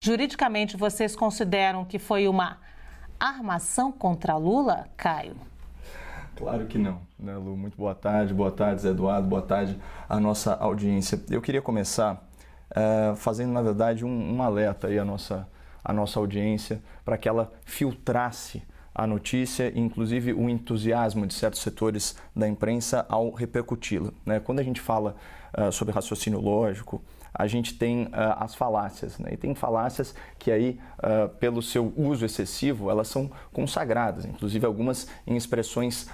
Juridicamente, vocês consideram que foi uma armação contra Lula, Caio? Claro que não, né, Lu? Muito boa tarde, Zé Eduardo, boa tarde à nossa audiência. Eu queria começar fazendo, na verdade, um alerta aí à nossa audiência para que ela filtrasse a notícia e, inclusive, o entusiasmo de certos setores da imprensa ao repercuti-la, né? Quando a gente fala sobre raciocínio lógico, a gente tem as falácias, né? E tem falácias que aí, pelo seu uso excessivo, elas são consagradas, inclusive algumas em expressões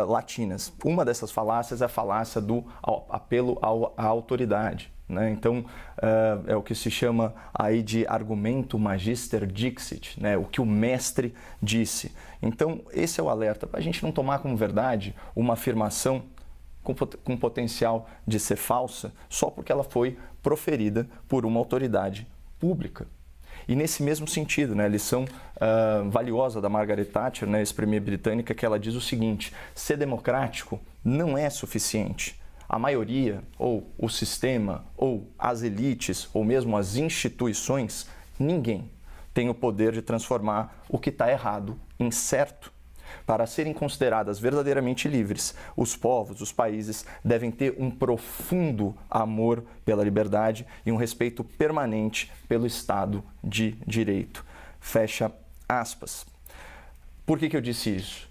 latinas. Uma dessas falácias é a falácia do apelo à autoridade, né? Então, é o que se chama aí de argumento magister dixit, né? O que o mestre disse. Então, esse é o alerta, para a gente não tomar como verdade uma afirmação com potencial de ser falsa só porque ela foi proferida por uma autoridade pública. E nesse mesmo sentido, né, a lição valiosa da Margaret Thatcher, né, ex-premier britânica, que ela diz o seguinte: ser democrático não é suficiente. A maioria, ou o sistema, ou as elites, ou mesmo as instituições, ninguém tem o poder de transformar o que está errado em certo. Para serem consideradas verdadeiramente livres, os povos, os países devem ter um profundo amor pela liberdade e um respeito permanente pelo Estado de Direito. Fecha aspas. Por que eu disse isso?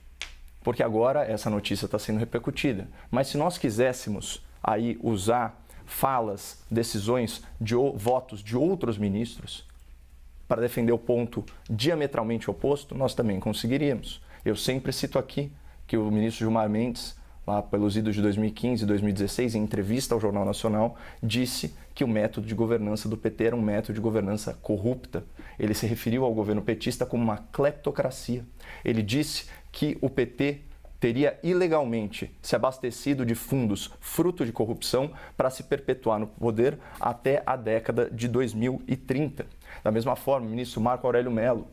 Porque agora essa notícia está sendo repercutida. Mas se nós quiséssemos aí usar falas, decisões, votos de outros ministros para defender o ponto diametralmente oposto, nós também conseguiríamos. Eu sempre cito aqui que o ministro Gilmar Mendes, lá pelos idos de 2015 e 2016, em entrevista ao Jornal Nacional, disse que o método de governança do PT era um método de governança corrupta. Ele se referiu ao governo petista como uma cleptocracia. Ele disse que o PT teria ilegalmente se abastecido de fundos fruto de corrupção para se perpetuar no poder até a década de 2030. Da mesma forma, o ministro Marco Aurélio Mello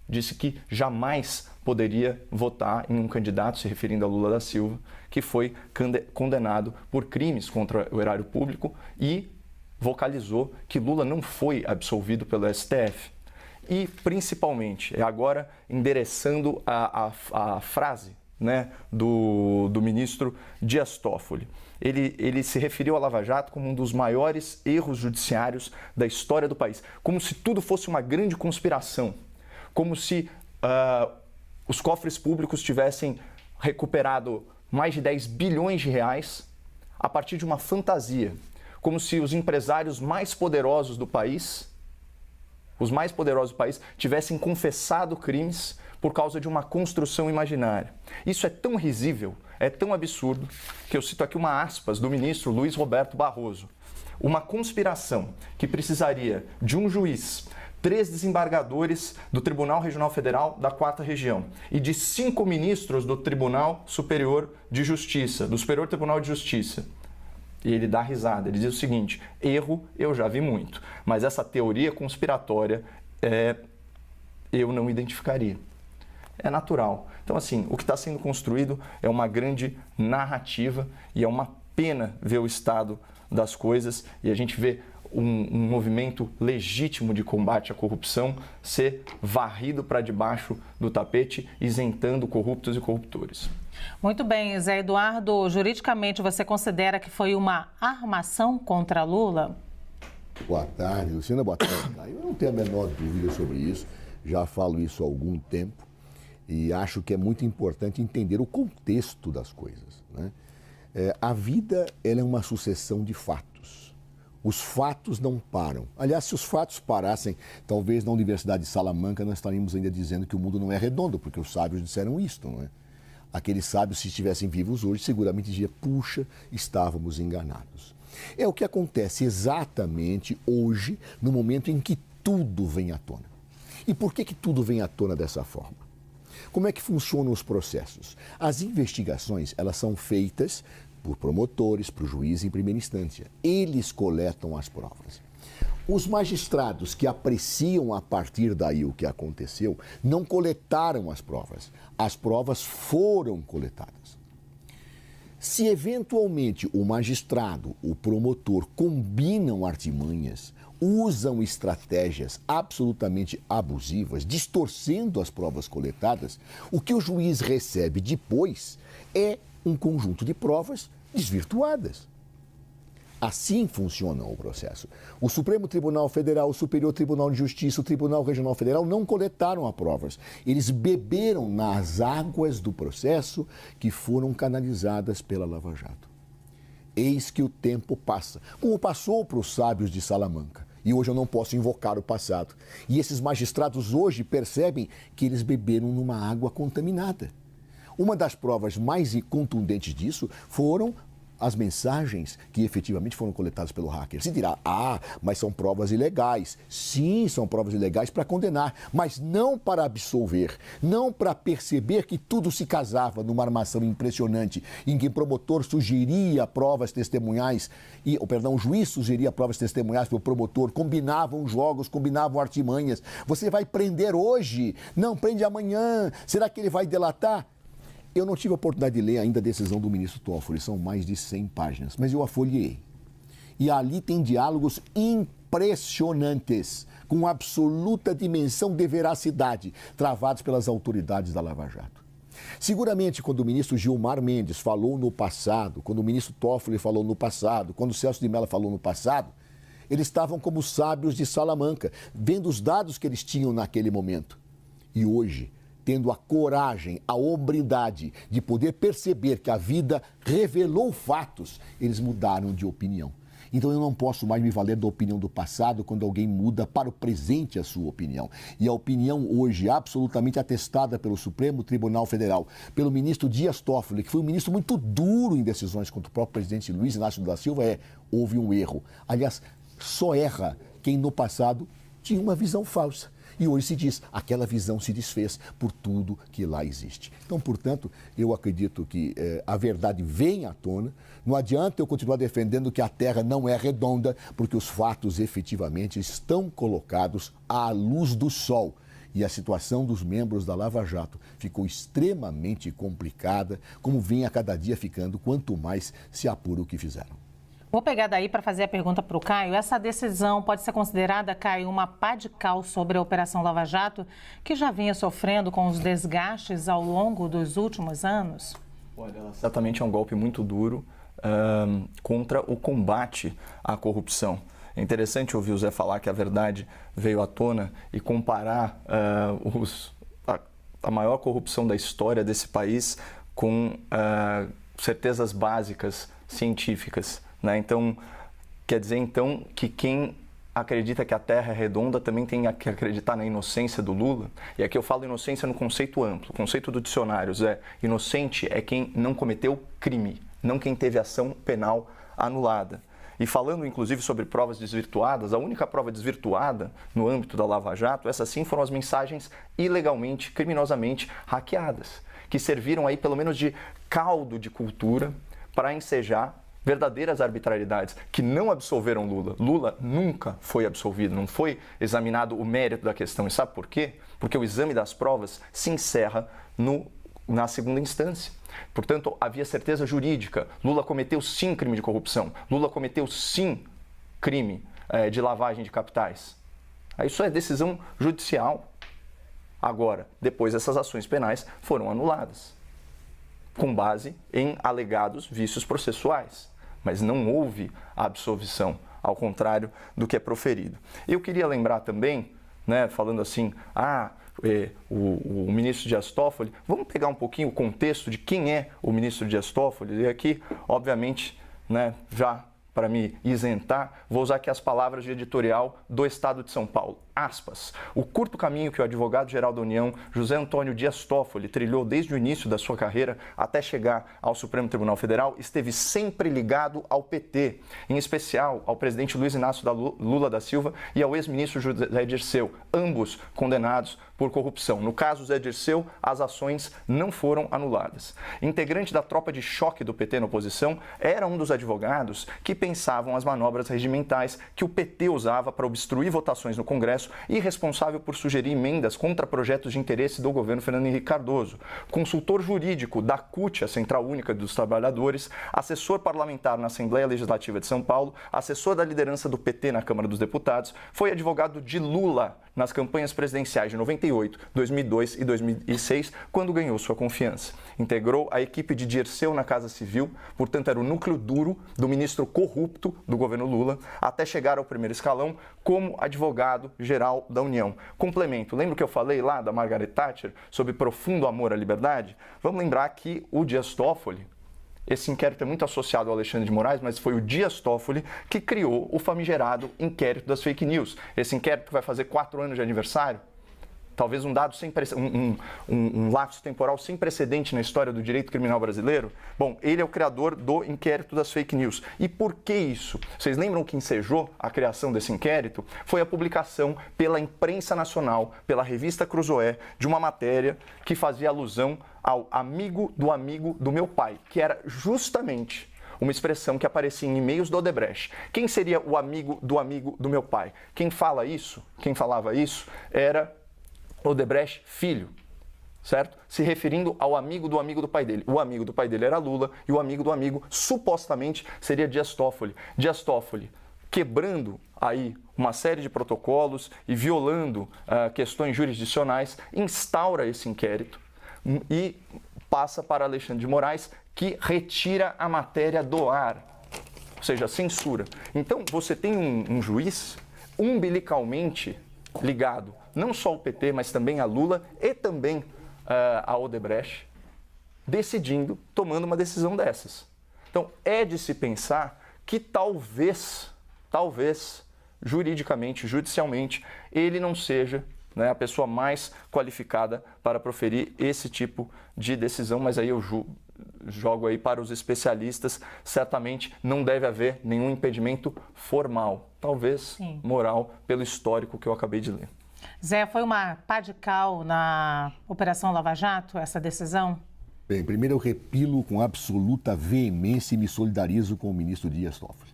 disse que jamais poderia votar em um candidato, se referindo a Lula da Silva, que foi condenado por crimes contra o erário público e vocalizou que Lula não foi absolvido pelo STF. E, principalmente, agora endereçando a frase, né, do ministro Dias Toffoli. Ele se referiu à Lava Jato como um dos maiores erros judiciários da história do país, como se tudo fosse uma grande conspiração, como se os cofres públicos tivessem recuperado mais de 10 bilhões de reais a partir de uma fantasia, como se os empresários mais poderosos do país, tivessem confessado crimes por causa de uma construção imaginária. Isso é tão risível, é tão absurdo, que eu cito aqui uma aspas do ministro Luiz Roberto Barroso. Uma conspiração que precisaria de um juiz, 3 desembargadores do Tribunal Regional Federal da 4ª Região e de 5 ministros do Tribunal Superior de Justiça, do Superior Tribunal de Justiça. E ele dá risada, ele diz o seguinte: erro eu já vi muito, mas essa teoria conspiratória eu não identificaria. É natural. Então, assim, o que está sendo construído é uma grande narrativa e é uma pena ver o estado das coisas e a gente vê um movimento legítimo de combate à corrupção ser varrido para debaixo do tapete, isentando corruptos e corruptores. Muito bem, Zé Eduardo, juridicamente você considera que foi uma armação contra Lula? Boa tarde, Luciana, boa tarde. Eu não tenho a menor dúvida sobre isso, já falo isso há algum tempo e acho que é muito importante entender o contexto das coisas, né? A vida ela é uma sucessão de fatos. Os fatos não param. Aliás, se os fatos parassem, talvez na Universidade de Salamanca nós estaríamos ainda dizendo que o mundo não é redondo, porque os sábios disseram isto, não é? Aqueles sábios, se estivessem vivos hoje, seguramente diziam, puxa, estávamos enganados. É o que acontece exatamente hoje, no momento em que tudo vem à tona. E por que tudo vem à tona dessa forma? Como é que funcionam os processos? As investigações, elas são feitas por promotores, por juiz em primeira instância. Eles coletam as provas. Os magistrados que apreciam a partir daí o que aconteceu, não coletaram as provas. As provas foram coletadas. Se eventualmente o magistrado, o promotor, combinam artimanhas, usam estratégias absolutamente abusivas, distorcendo as provas coletadas, o que o juiz recebe depois é um conjunto de provas desvirtuadas. Assim funciona o processo. O Supremo Tribunal Federal, o Superior Tribunal de Justiça, o Tribunal Regional Federal não coletaram as provas. Eles beberam nas águas do processo que foram canalizadas pela Lava Jato. Eis que o tempo passa, como passou para os sábios de Salamanca. E hoje eu não posso invocar o passado. E esses magistrados hoje percebem que eles beberam numa água contaminada. Uma das provas mais contundentes disso foram as mensagens que efetivamente foram coletadas pelo hacker. Se dirá, mas são provas ilegais. Sim, são provas ilegais para condenar, mas não para absolver, não para perceber que tudo se casava numa armação impressionante, em que o promotor sugeria provas testemunhais, o juiz sugeria provas testemunhais para o promotor, combinavam jogos, combinavam artimanhas. Você vai prender hoje? Não, prende amanhã. Será que ele vai delatar? Eu não tive a oportunidade de ler ainda a decisão do ministro Toffoli, são mais de 100 páginas, mas eu a folheei. E ali tem diálogos impressionantes, com absoluta dimensão de veracidade, travados pelas autoridades da Lava Jato. Seguramente, quando o ministro Gilmar Mendes falou no passado, quando o ministro Toffoli falou no passado, quando o Celso de Mello falou no passado, eles estavam como sábios de Salamanca, vendo os dados que eles tinham naquele momento. E hoje, tendo a coragem, a hombridade de poder perceber que a vida revelou fatos, eles mudaram de opinião. Então eu não posso mais me valer da opinião do passado quando alguém muda para o presente a sua opinião. E a opinião hoje, absolutamente atestada pelo Supremo Tribunal Federal, pelo ministro Dias Toffoli, que foi um ministro muito duro em decisões contra o próprio presidente Luiz Inácio Lula da Silva, houve um erro. Aliás, só erra quem no passado tinha uma visão falsa. E hoje se diz, aquela visão se desfez por tudo que lá existe. Então, portanto, eu acredito que a verdade vem à tona. Não adianta eu continuar defendendo que a Terra não é redonda, porque os fatos efetivamente estão colocados à luz do sol. E a situação dos membros da Lava Jato ficou extremamente complicada, como vem a cada dia ficando, quanto mais se apura o que fizeram. Vou pegar daí para fazer a pergunta para o Caio. Essa decisão pode ser considerada, Caio, uma pá de cal sobre a Operação Lava Jato, que já vinha sofrendo com os desgastes ao longo dos últimos anos? Olha, ela certamente é um golpe muito duro contra o combate à corrupção. É interessante ouvir o Zé falar que a verdade veio à tona e comparar a maior corrupção da história desse país com certezas básicas científicas. Né? Então, quer dizer então que quem acredita que a Terra é redonda também tem que acreditar na inocência do Lula? E aqui eu falo inocência no conceito amplo. O conceito do dicionário é inocente é quem não cometeu crime, não quem teve ação penal anulada. E falando inclusive sobre provas desvirtuadas, a única prova desvirtuada no âmbito da Lava Jato, essas sim foram as mensagens ilegalmente, criminosamente hackeadas, que serviram aí pelo menos de caldo de cultura para ensejar verdadeiras arbitrariedades que não absolveram Lula. Lula nunca foi absolvido, não foi examinado o mérito da questão. E sabe por quê? Porque o exame das provas se encerra na segunda instância. Portanto, havia certeza jurídica. Lula cometeu sim crime de corrupção. Lula cometeu sim crime de lavagem de capitais. Isso é decisão judicial. Agora, depois essas ações penais foram anuladas, com base em alegados vícios processuais. Mas não houve absolvição, ao contrário do que é proferido. Eu queria lembrar também, né, falando assim, o ministro Dias Toffoli, vamos pegar um pouquinho o contexto de quem é o ministro Dias Toffoli, e aqui, obviamente, né, já para me isentar, vou usar aqui as palavras de editorial do Estado de São Paulo. Aspas. O curto caminho que o advogado-geral da União, José Antônio Dias Toffoli, trilhou desde o início da sua carreira até chegar ao Supremo Tribunal Federal, esteve sempre ligado ao PT, em especial ao presidente Luiz Inácio Lula da Silva e ao ex-ministro José Dirceu, ambos condenados por corrupção. No caso Zé Dirceu, as ações não foram anuladas. Integrante da tropa de choque do PT na oposição, era um dos advogados que pensavam as manobras regimentais que o PT usava para obstruir votações no Congresso Congresso e responsável por sugerir emendas contra projetos de interesse do governo Fernando Henrique Cardoso, consultor jurídico da CUT, a Central Única dos Trabalhadores, assessor parlamentar na Assembleia Legislativa de São Paulo, assessor da liderança do PT na Câmara dos Deputados, foi advogado de Lula nas campanhas presidenciais de 98, 2002 e 2006, quando ganhou sua confiança. Integrou a equipe de Dirceu na Casa Civil, portanto era o núcleo duro do ministro corrupto do governo Lula, até chegar ao primeiro escalão como advogado-geral da União. Complemento, lembra que eu falei lá da Margaret Thatcher sobre profundo amor à liberdade? Vamos lembrar que o Dias Toffoli, esse inquérito é muito associado ao Alexandre de Moraes, mas foi o Dias Toffoli que criou o famigerado inquérito das fake news. Esse inquérito que vai fazer 4 anos de aniversário, talvez um dado sem um lapso temporal sem precedente na história do direito criminal brasileiro. Bom, ele é o criador do inquérito das fake news. E por que isso? Vocês lembram que ensejou a criação desse inquérito? Foi a publicação pela imprensa nacional, pela revista Cruzoé, de uma matéria que fazia alusão ao amigo do meu pai, que era justamente uma expressão que aparecia em e-mails do Odebrecht. Quem seria o amigo do meu pai? Quem falava isso era Odebrecht filho, certo? Se referindo ao amigo do pai dele. O amigo do pai dele era Lula e o amigo do amigo supostamente seria Dias Toffoli. Dias Toffoli quebrando aí uma série de protocolos e violando questões jurisdicionais, instaura esse inquérito e passa para Alexandre de Moraes, que retira a matéria do ar, ou seja, censura. Então, você tem um juiz umbilicalmente ligado não só ao PT, mas também a Lula e também a Odebrecht, tomando uma decisão dessas. Então, é de se pensar que talvez, juridicamente, judicialmente, ele não seja a pessoa mais qualificada para proferir esse tipo de decisão, mas aí eu jogo aí para os especialistas, certamente não deve haver nenhum impedimento formal, talvez moral, pelo histórico que eu acabei de ler. Zé, foi uma pá de cal na Operação Lava Jato, essa decisão? Bem, primeiro eu repilo com absoluta veemência e me solidarizo com o ministro Dias Toffoli.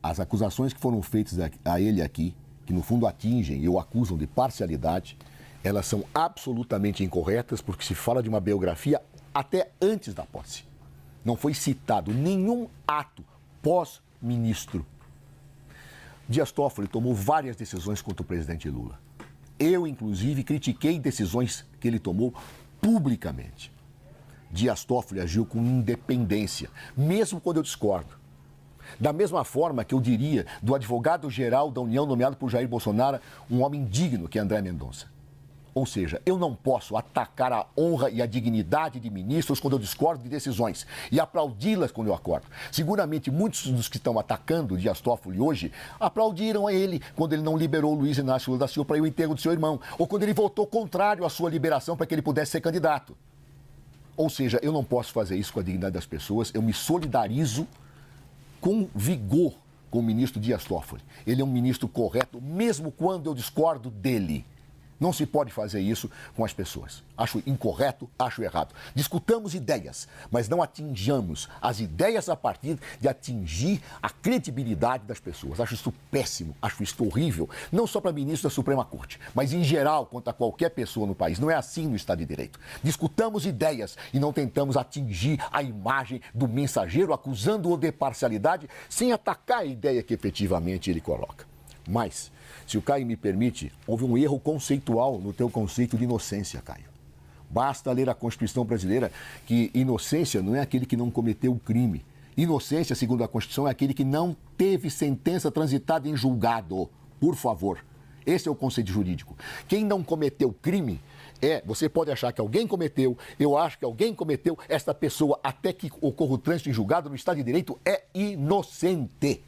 As acusações que foram feitas a ele aqui, que no fundo atingem e o acusam de parcialidade, elas são absolutamente incorretas, porque se fala de uma biografia até antes da posse. Não foi citado nenhum ato pós-ministro. Dias Toffoli tomou várias decisões contra o presidente Lula. Eu, inclusive, critiquei decisões que ele tomou publicamente. Dias Toffoli agiu com independência, mesmo quando eu discordo. Da mesma forma que eu diria do advogado-geral da União nomeado por Jair Bolsonaro, um homem digno que é André Mendonça. Ou seja, eu não posso atacar a honra e a dignidade de ministros quando eu discordo de decisões e aplaudi-las quando eu acordo. Seguramente muitos dos que estão atacando o Dias Toffoli hoje aplaudiram a ele quando ele não liberou o Luiz Inácio Lula da Silva para ir ao enterro do seu irmão, ou quando ele votou contrário à sua liberação para que ele pudesse ser candidato. Ou seja, eu não posso fazer isso com a dignidade das pessoas, eu me solidarizo com vigor com o ministro Dias Toffoli. Ele é um ministro correto, mesmo quando eu discordo dele. Não se pode fazer isso com as pessoas. Acho incorreto, acho errado. Discutamos ideias, mas não atinjamos as ideias a partir de atingir a credibilidade das pessoas. Acho isso péssimo, acho isso horrível, não só para ministro da Suprema Corte, mas em geral contra qualquer pessoa no país. Não é assim no Estado de Direito. Discutamos ideias e não tentamos atingir a imagem do mensageiro, acusando-o de parcialidade, sem atacar a ideia que efetivamente ele coloca. Mas, se o Caio me permite, houve um erro conceitual no teu conceito de inocência, Caio. Basta ler a Constituição brasileira que inocência não é aquele que não cometeu o crime. Inocência, segundo a Constituição, é aquele que não teve sentença transitada em julgado. Por favor. Esse é o conceito jurídico. Quem não cometeu crime você pode achar que alguém cometeu, eu acho que alguém cometeu, esta pessoa, até que ocorra o trânsito em julgado no Estado de Direito, é inocente.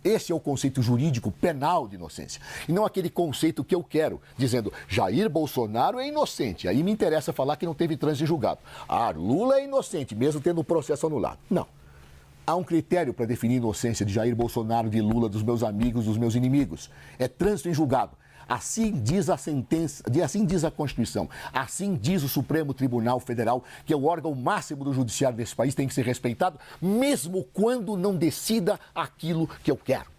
Esse é o conceito jurídico penal de inocência. E não aquele conceito que eu quero, dizendo Jair Bolsonaro é inocente. Aí me interessa falar que não teve trânsito em julgado. Lula é inocente, mesmo tendo o processo anulado. Não. Há um critério para definir a inocência de Jair Bolsonaro, de Lula, dos meus amigos, dos meus inimigos. É trânsito em julgado. Assim diz a sentença, assim diz a Constituição, assim diz o Supremo Tribunal Federal, que é o órgão máximo do judiciário desse país, tem que ser respeitado, mesmo quando não decida aquilo que eu quero.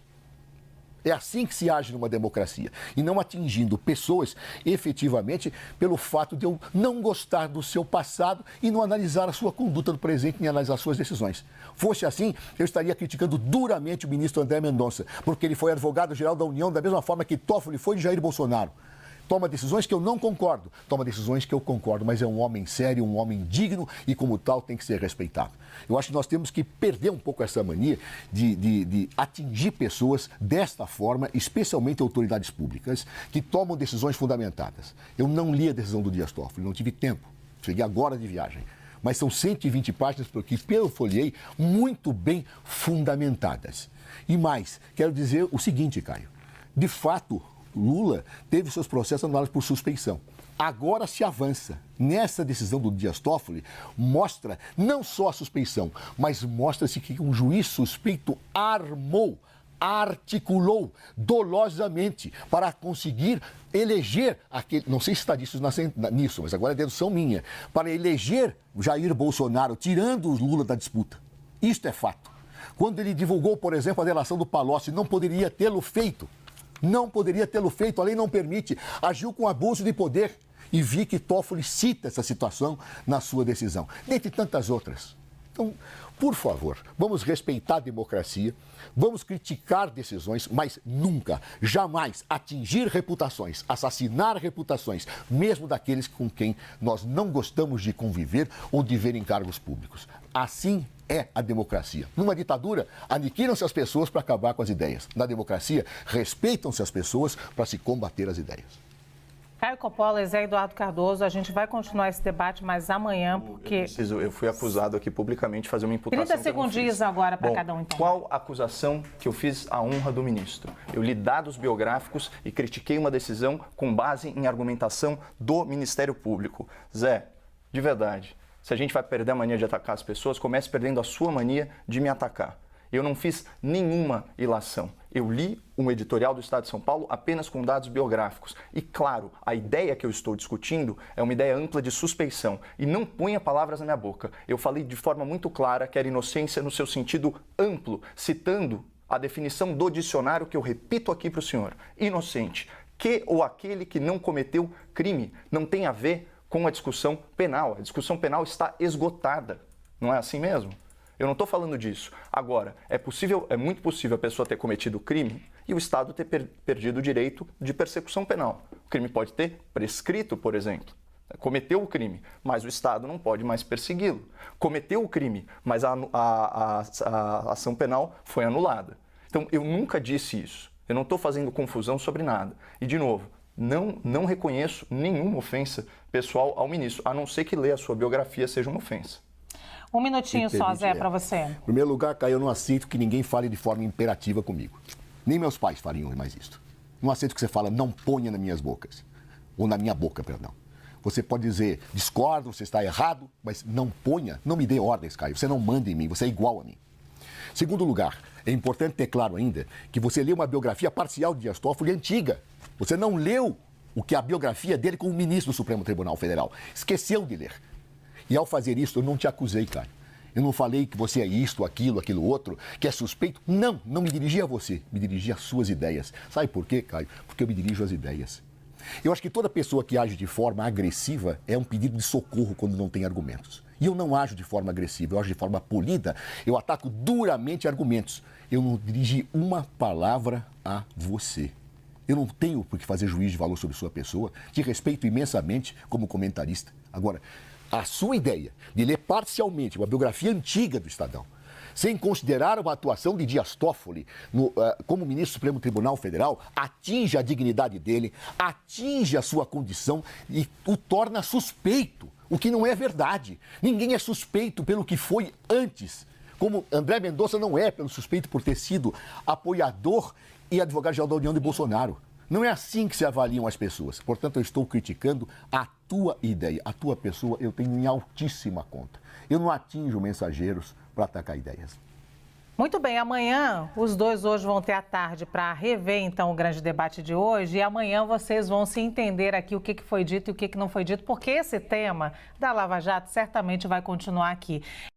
É assim que se age numa democracia. E não atingindo pessoas efetivamente pelo fato de eu não gostar do seu passado e não analisar a sua conduta no presente nem analisar suas decisões. Fosse assim, eu estaria criticando duramente o ministro André Mendonça, porque ele foi advogado-geral da União da mesma forma que Toffoli foi de Jair Bolsonaro. Toma decisões que eu não concordo, toma decisões que eu concordo, mas é um homem sério, um homem digno e, como tal, tem que ser respeitado. Eu acho que nós temos que perder um pouco essa mania de atingir pessoas desta forma, especialmente autoridades públicas, que tomam decisões fundamentadas. Eu não li a decisão do Dias Toffoli, não tive tempo, cheguei agora de viagem. Mas são 120 páginas que eu folhei muito bem fundamentadas. E mais, quero dizer o seguinte, Caio, de fato, Lula teve seus processos anulados por suspeição. Agora se avança. Nessa decisão do Dias Toffoli, mostra não só a suspeição, mas mostra-se que um juiz suspeito articulou dolosamente para conseguir eleger aquele, não sei se está nisso, mas agora é dedução minha, para eleger Jair Bolsonaro, tirando o Lula da disputa. Isto é fato. Quando ele divulgou, por exemplo, a delação do Palocci, não poderia tê-lo feito. Não poderia tê-lo feito, a lei não permite. Agiu com abuso de poder. E vi que Toffoli cita essa situação na sua decisão, dentre tantas outras. Então, por favor, vamos respeitar a democracia, vamos criticar decisões, mas nunca, jamais atingir reputações, assassinar reputações, mesmo daqueles com quem nós não gostamos de conviver ou de ver em cargos públicos. Assim é a democracia. Numa ditadura, aniquilam-se as pessoas para acabar com as ideias. Na democracia, respeitam-se as pessoas para se combater as ideias. Caio Coppola e Zé Eduardo Cardoso, a gente vai continuar esse debate, mas amanhã, porque... Eu fui acusado aqui publicamente de fazer uma imputação 30 segundinhos agora para cada um, então. Qual acusação que eu fiz à honra do ministro? Eu li dados biográficos e critiquei uma decisão com base em argumentação do Ministério Público. Zé, de verdade, se a gente vai perder a mania de atacar as pessoas, comece perdendo a sua mania de me atacar. Eu não fiz nenhuma ilação. Eu li um editorial do Estado de São Paulo apenas com dados biográficos. E, claro, a ideia que eu estou discutindo é uma ideia ampla de suspeição. E não ponha palavras na minha boca. Eu falei de forma muito clara que era inocência no seu sentido amplo, citando a definição do dicionário que eu repito aqui para o senhor. Inocente. Que ou aquele que não cometeu crime. Não tem a ver com a discussão penal. A discussão penal está esgotada. Não é assim mesmo? Eu não estou falando disso. Agora, é muito possível a pessoa ter cometido crime e o Estado ter perdido o direito de persecução penal. O crime pode ter prescrito, por exemplo. Cometeu o crime, mas o Estado não pode mais persegui-lo. Cometeu o crime, mas a ação penal foi anulada. Então, eu nunca disse isso. Eu não estou fazendo confusão sobre nada. E, de novo, não reconheço nenhuma ofensa pessoal ao ministro, a não ser que ler a sua biografia seja uma ofensa. Um minutinho só, Zé, para você. Em primeiro lugar, Caio, eu não aceito que ninguém fale de forma imperativa comigo. Nem meus pais fariam mais isso. Não aceito que você fale, não ponha nas minhas bocas. Ou na minha boca, perdão. Você pode dizer, discordo, você está errado, mas não ponha, não me dê ordens, Caio. Você não manda em mim, você é igual a mim. Segundo lugar, é importante ter claro ainda que você leu uma biografia parcial de Dias Toffoli antiga. Você não leu o que a biografia dele como ministro do Supremo Tribunal Federal. Esqueceu de ler. E ao fazer isso, eu não te acusei, Caio. Eu não falei que você é isto, aquilo outro, que é suspeito. Não me dirigi a você, me dirigi às suas ideias. Sabe por quê, Caio? Porque eu me dirijo às ideias. Eu acho que toda pessoa que age de forma agressiva é um pedido de socorro quando não tem argumentos. E eu não ajo de forma agressiva, eu ajo de forma polida, eu ataco duramente argumentos. Eu não dirigi uma palavra a você. Eu não tenho por que fazer juízo de valor sobre sua pessoa, te respeito imensamente como comentarista. Agora, a sua ideia de ler parcialmente uma biografia antiga do Estadão, sem considerar uma atuação de Dias Toffoli como ministro do Supremo Tribunal Federal, atinge a dignidade dele, atinge a sua condição e o torna suspeito, o que não é verdade. Ninguém é suspeito pelo que foi antes, como André Mendonça não é pelo suspeito por ter sido apoiador e advogado-geral da União de Bolsonaro. Não é assim que se avaliam as pessoas. Portanto, eu estou criticando a tua ideia, a tua pessoa, eu tenho em altíssima conta. Eu não atinjo mensageiros para atacar ideias. Muito bem, amanhã os dois hoje vão ter a tarde para rever então o grande debate de hoje e amanhã vocês vão se entender aqui o que foi dito e o que não foi dito, porque esse tema da Lava Jato certamente vai continuar aqui.